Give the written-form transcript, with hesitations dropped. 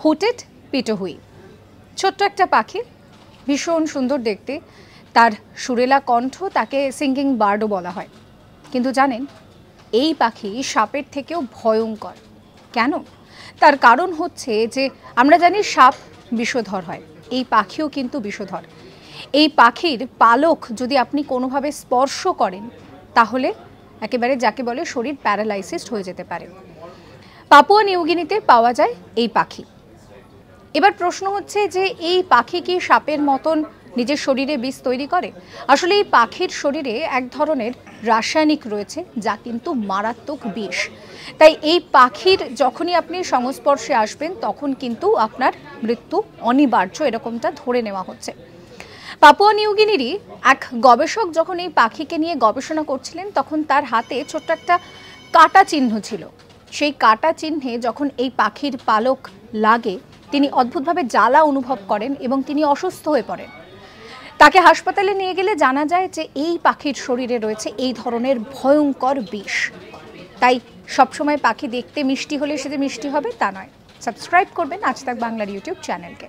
হুটেড পিটুহুই। ছোট্ট একটা পাখি, ভীষণ সুন্দর দেখতে, তার সুরেলা কণ্ঠ, তাকে সিঙ্গিং বার্ডও বলা হয়। কিন্তু জানেন, এই পাখি সাপের থেকেও ভয়ঙ্কর। কেন? তার কারণ হচ্ছে যে আমরা জানি সাপ বিষধর হয়, এই পাখিও কিন্তু বিষধর। এই পাখির পালক যদি আপনি কোনোভাবে স্পর্শ করেন তাহলে একেবারে যাকে বলে শরীর প্যারালাইসিস হয়ে যেতে পারে। পাপুয়া নিউগিনিতে পাওয়া যায় এই পাখি। এবার প্রশ্ন হচ্ছে যে এই পাখি কি সাপের মতন নিজের শরীরে বিষ তৈরি করে? আসলে এই পাখির শরীরে এক ধরনের রাসায়নিক রয়েছে যা কিন্তু মারাত্মক বিষ। তাই এই পাখির যখনই আপনি সংস্পর্শে আসবেন তখন কিন্তু আপনার মৃত্যু অনিবার্য, এরকমটা ধরে নেওয়া হচ্ছে। পাপুয়া নিউগিনিরই এক গবেষক যখন এই পাখিকে নিয়ে গবেষণা করছিলেন তখন তার হাতে ছোট্ট একটা কাটা চিহ্ন ছিল। সেই কাটা চিহ্নে যখন এই পাখির পালক লাগে তিনি অদ্ভুতভাবে জ্বালা অনুভব করেন এবং তিনি অসুস্থ হয়ে পড়েন। তাকে হাসপাতালে নিয়ে গেলে জানা যায় যে এই পাখির শরীরে রয়েছে এই ধরনের ভয়ঙ্কর বিষ। তাই সবসময় পাখি দেখতে মিষ্টি হলে সে যে মিষ্টি হবে তা নয়। সাবস্ক্রাইব করবেন আজ তাক বাংলার ইউটিউব চ্যানেলকে।